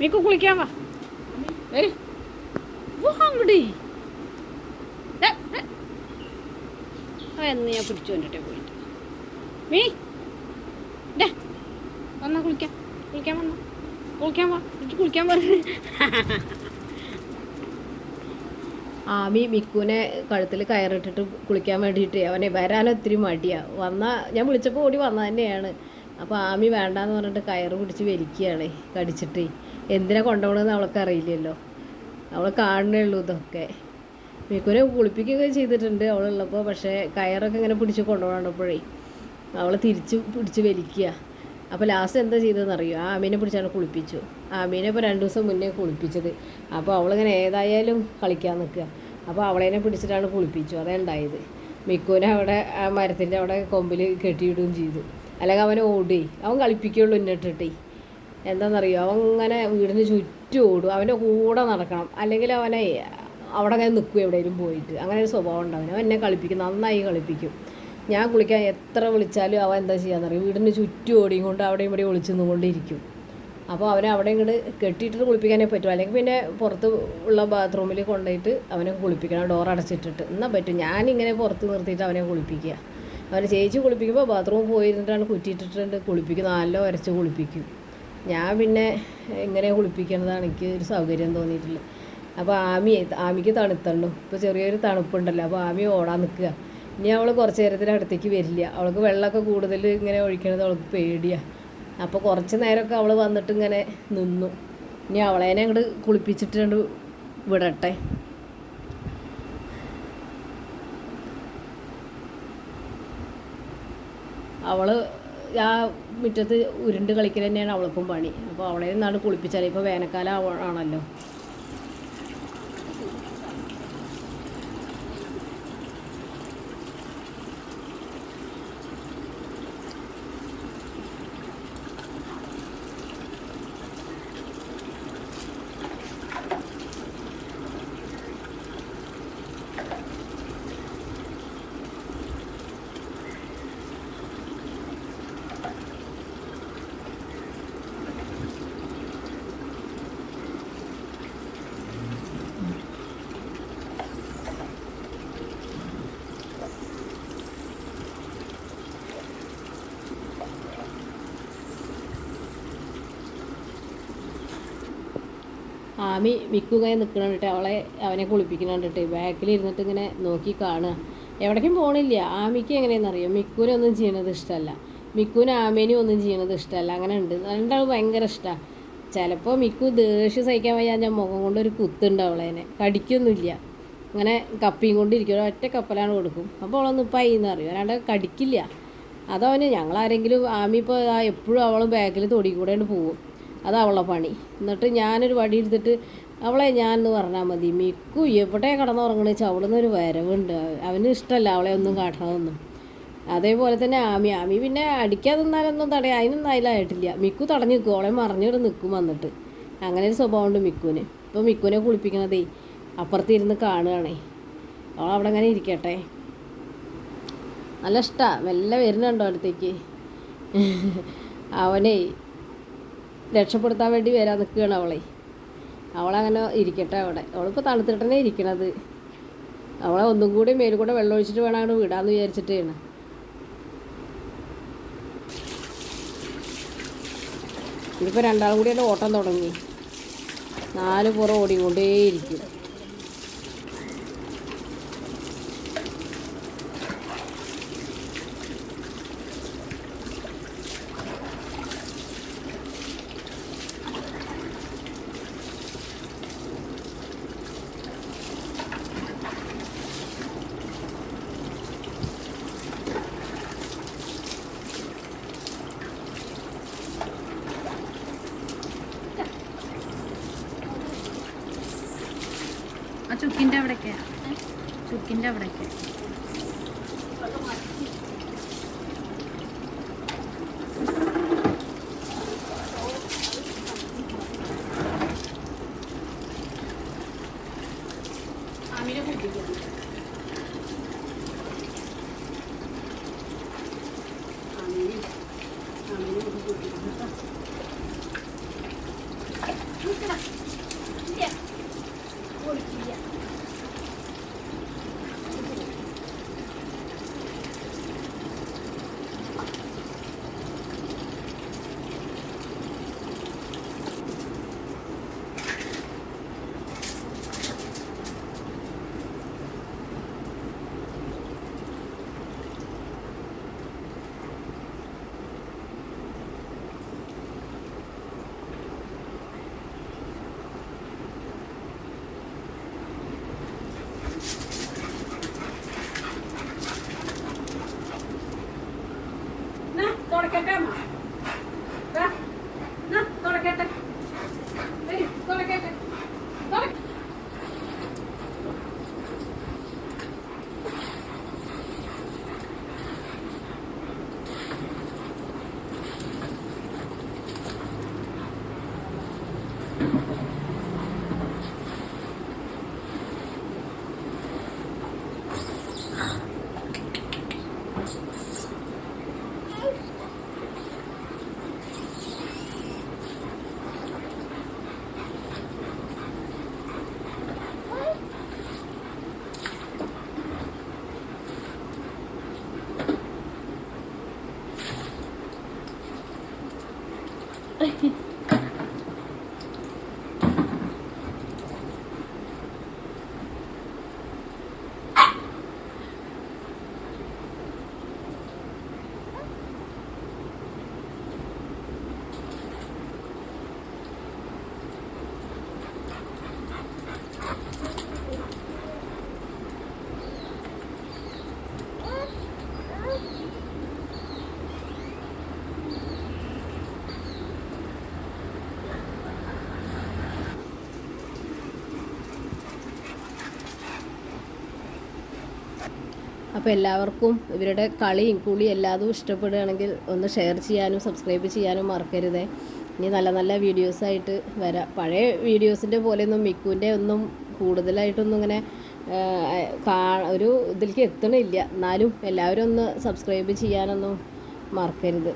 Miku കുളിക്കാൻ വാ. വരി അങ്ങോട്ടേ എന്ന് ഞാൻ പിടിച്ചു കൊണ്ടിട്ടേ പോയിട്ട് മീ വന്നാ കുളിക്കാൻ വന്നാ കുളിക്കാൻ വാ. എനിക്ക് കുളിക്കാൻ പറഞ്ഞു. ആമി മിക്കുവിനെ കഴുത്തിൽ കയറിട്ടിട്ട് കുളിക്കാൻ വേണ്ടിയിട്ട് അവനെ വരാനൊത്തിരി മടിയാണ്. ഞാൻ വിളിച്ചപ്പോൾ ഓടി വന്നത് തന്നെയാണ്. അപ്പോൾ ആമി വേണ്ടാന്ന് പറഞ്ഞിട്ട് കയറ് പിടിച്ച് വലിക്കുകയാണ് കടിച്ചിട്ട്. എന്തിനാ കൊണ്ടുപോകണമെന്ന് അവൾക്കറിയില്ലല്ലോ, അവൾ കാണണേ ഉള്ളൂ ഇതൊക്കെ. മിക്കുവിനെ കുളിപ്പിക്കുകയൊക്കെ ചെയ്തിട്ടുണ്ട് അവളുള്ളപ്പോൾ. പക്ഷേ കയറൊക്കെ ഇങ്ങനെ പിടിച്ച് കൊണ്ടുപോകണപ്പോഴേ അവൾ തിരിച്ച് പിടിച്ച് വലിക്കുക. അപ്പോൾ ലാസ്റ്റ് എന്താ ചെയ്തതെന്നറിയോ, ആമീനെ പിടിച്ചാണ് കുളിപ്പിച്ചു. ആമീനെ ഇപ്പോൾ 2 ദിവസം മുന്നേ കുളിപ്പിച്ചത്. അപ്പോൾ അവളിങ്ങനെ ഏതായാലും കളിക്കാൻ നിൽക്കുക. അപ്പോൾ അവളേനെ പിടിച്ചിട്ടാണ് കുളിപ്പിച്ചു. അതേ ഉണ്ടായത്. മിക്കുവിനെ അവിടെ ആ മരത്തിൻ്റെ അവിടെ കൊമ്പിൽ കെട്ടിയിടുകയും ചെയ്തു. അല്ലെങ്കിൽ അവനെ ഓടി, അവൻ കളിപ്പിക്കുകയുള്ളൂ എന്നിട്ടിട്ടേ. എന്താണെന്നറിയോ, അവൻ ഇങ്ങനെ വീടിന് ചുറ്റും ഓടും. അവൻ്റെ കൂടെ നടക്കണം, അല്ലെങ്കിൽ അവനെ അവിടെ അങ്ങനെ നിൽക്കും എവിടെയെങ്കിലും പോയിട്ട്. അങ്ങനെ ഒരു സ്വഭാവം ഉണ്ടാവും. അവൻ എന്നെ കളിപ്പിക്കും, നന്നായി കളിപ്പിക്കും. ഞാൻ കുളിക്കാൻ എത്ര വിളിച്ചാലും അവൻ എന്താ ചെയ്യാന്നറിയും, വീടിന് ചുറ്റും ഓടിയും കൊണ്ട് അവിടെയും ഇവിടെ ഒളിച്ചു നിന്നുകൊണ്ടിരിക്കും. അപ്പോൾ അവനെ അവിടെ ഇങ്ങോട്ട് കെട്ടിയിട്ടിട്ട് കുളിപ്പിക്കാനേ പറ്റും. അല്ലെങ്കിൽ പിന്നെ പുറത്ത് ഉള്ള ബാത്റൂമിൽ കൊണ്ടുപോയിട്ട് അവനെ കുളിപ്പിക്കണം, ഡോർ അടച്ചിട്ടിട്ട്. എന്നാൽ പറ്റും. ഞാനിങ്ങനെ പുറത്ത് നിർത്തിയിട്ട് അവനെ കുളിപ്പിക്കുക. അവനെ ചേച്ചി കുളിപ്പിക്കുമ്പോൾ ബാത്റൂമിൽ പോയിരുന്നിട്ടാണ് കുറ്റിയിട്ടിട്ടുണ്ട് കുളിപ്പിക്കും, നല്ല ഉരച്ച് കുളിപ്പിക്കും. ഞാൻ പിന്നെ ഇങ്ങനെ കുളിപ്പിക്കുന്നതാണ് എനിക്ക് ഒരു സൗകര്യം തോന്നിയിട്ടില്ല. അപ്പോൾ ആമിക്ക് തണുത്തുള്ളൂ. ഇപ്പോൾ ചെറിയൊരു തണുപ്പുണ്ടല്ലോ, അപ്പോൾ ആമി ഓടാൻ നിൽക്കുക. ഇനി അവൾ കുറച്ച് നേരത്തിന് അടുത്തേക്ക് വരില്ല. അവൾക്ക് വെള്ളമൊക്കെ കൂടുതൽ ഇങ്ങനെ ഒഴിക്കണത് അവൾക്ക് പേടിയാണ്. അപ്പോൾ കുറച്ച് നേരമൊക്കെ അവൾ വന്നിട്ട് ഇങ്ങനെ നിന്നു. ഇനി അവളേനെ അങ്ങോട്ട് കുളിപ്പിച്ചിട്ടുണ്ട് വിടട്ടെ. അവൾ ആ മുറ്റത്ത് ഉരുണ്ട് കളിക്കൽ തന്നെയാണ് അവൾക്കും പണി. അപ്പോൾ അവളെ നാട് കുളിപ്പിച്ചാൽ ഇപ്പോൾ വേനൽക്കാലം ആണല്ലോ. ആമി മിക്കു ഇങ്ങനെ നിൽക്കണം കണ്ടിട്ട് അവനെ കുളിപ്പിക്കണം കണ്ടിട്ട് ബാക്കിലിരുന്നിട്ട് ഇങ്ങനെ നോക്കി കാണുക. എവിടേക്കും പോകണില്ല. ആമിക്ക് എങ്ങനെയാണെന്നറിയോ, മിക്കുവിനെ ഒന്നും ചെയ്യണത് ഇഷ്ടമല്ല, മിക്കുവിന് ആമേനെയും ഒന്നും ചെയ്യണത് ഇഷ്ടമല്ല. അങ്ങനെ ഉണ്ട്, രണ്ടാളും ഭയങ്കര ഇഷ്ടമാണ്. ചിലപ്പോൾ മിക്കു ദേഷ്യം സഹിക്കാൻ വയ്യ ഞാൻ മുഖം കൊണ്ടൊരു കുത്തുണ്ട് അവളേനെ. കടിക്കൊന്നുമില്ല, അങ്ങനെ കപ്പിയും കൊണ്ടിരിക്കും. ഒറ്റ കപ്പലാണ് കൊടുക്കും. അപ്പോൾ അവളൊന്നും ഇപ്പം ആയിന്ന് അറിയും, അല്ലാണ്ട് കടിക്കില്ല. അതവന് ഞങ്ങളാരെങ്കിലും ആമി ഇപ്പോൾ എപ്പോഴും അവൾ ബാക്കിൽ തൊടിക്കൂടെയാണ് പോവും. അതവളെ പണി. എന്നിട്ട് ഞാനൊരു വടി എടുത്തിട്ട് അവളെ ഞാനെന്ന് പറഞ്ഞാൽ മതി. മിക്കു എവിടെ കിടന്നുറങ്ങണ ചവിടുന്നൊരു വരവുണ്ട്. അവന് ഇഷ്ടമല്ല അവളെ ഒന്നും കാട്ടണമെന്നും. അതേപോലെ തന്നെ ആമി പിന്നെ അടിക്കാതെ നിന്നാലൊന്നും അതിനൊന്നും അതിലായിട്ടില്ല. മിക്കു തടഞ്ഞു നിൽക്കും, അവളെ മറിഞ്ഞിട്ട് നിൽക്കും വന്നിട്ട്. അങ്ങനെ ഒരു സ്വഭാവമുണ്ട് മിക്കുവിന്. ഇപ്പോൾ മിക്കുവിനെ കുളിപ്പിക്കണതേ അപ്പുറത്തിരുന്ന് കാണുകയാണേ. അവളവിടെ അങ്ങനെ ഇരിക്കട്ടെ. നല്ല ഇഷ്ടമാണ്. മെല്ലെ വരുന്നുണ്ടോ അടുത്തേക്ക്. അവനെ രക്ഷപ്പെടുത്താൻ വേണ്ടി വരാൻ നിൽക്കുകയാണ് അവളങ്ങനെ ഇരിക്കട്ടെ അവിടെ. അവളിപ്പോൾ തണുത്തിട്ട് തന്നെ ഇരിക്കണത്. അവളെ ഒന്നും കൂടി മേലുകൂടെ വെള്ളം ഒഴിച്ചിട്ട് വേണം വിടാമെന്ന് വിചാരിച്ചിട്ടാണ്. ഇതിപ്പോൾ രണ്ടാളും കൂടി ഓട്ടം തുടങ്ങി. 4 പുറം ഓടിക്കൊണ്ടേയിരിക്കും. ആ ചുക്കിൻ്റെ അവിടേക്ക് ആമിനെ കുളിപ്പിക്കുന്നു. ആമിനെ കുളിപ്പിക്കുന്നു. തുടക്കട്ടെ തുടക്കട്ടെ തുടക്കട്ടെ. അപ്പോൾ എല്ലാവർക്കും ഇവരുടെ കളിയും കുളിയും എല്ലാതും ഇഷ്ടപ്പെടുകയാണെങ്കിൽ ഒന്ന് ഷെയർ ചെയ്യാനും സബ്സ്ക്രൈബ് ചെയ്യാനും മറക്കരുതേ. ഇനി നല്ല നല്ല വീഡിയോസായിട്ട് വരാം. പഴയ വീഡിയോസിൻ്റെ പോലെയൊന്നും മിക്കുവിൻ്റെ ഒന്നും കൂടുതലായിട്ടൊന്നും ഇങ്ങനെ ഒരു ഇതിലേക്ക് എത്തണില്ല. എന്നാലും എല്ലാവരും ഒന്ന് സബ്സ്ക്രൈബ് ചെയ്യാനൊന്നും മറക്കരുത്.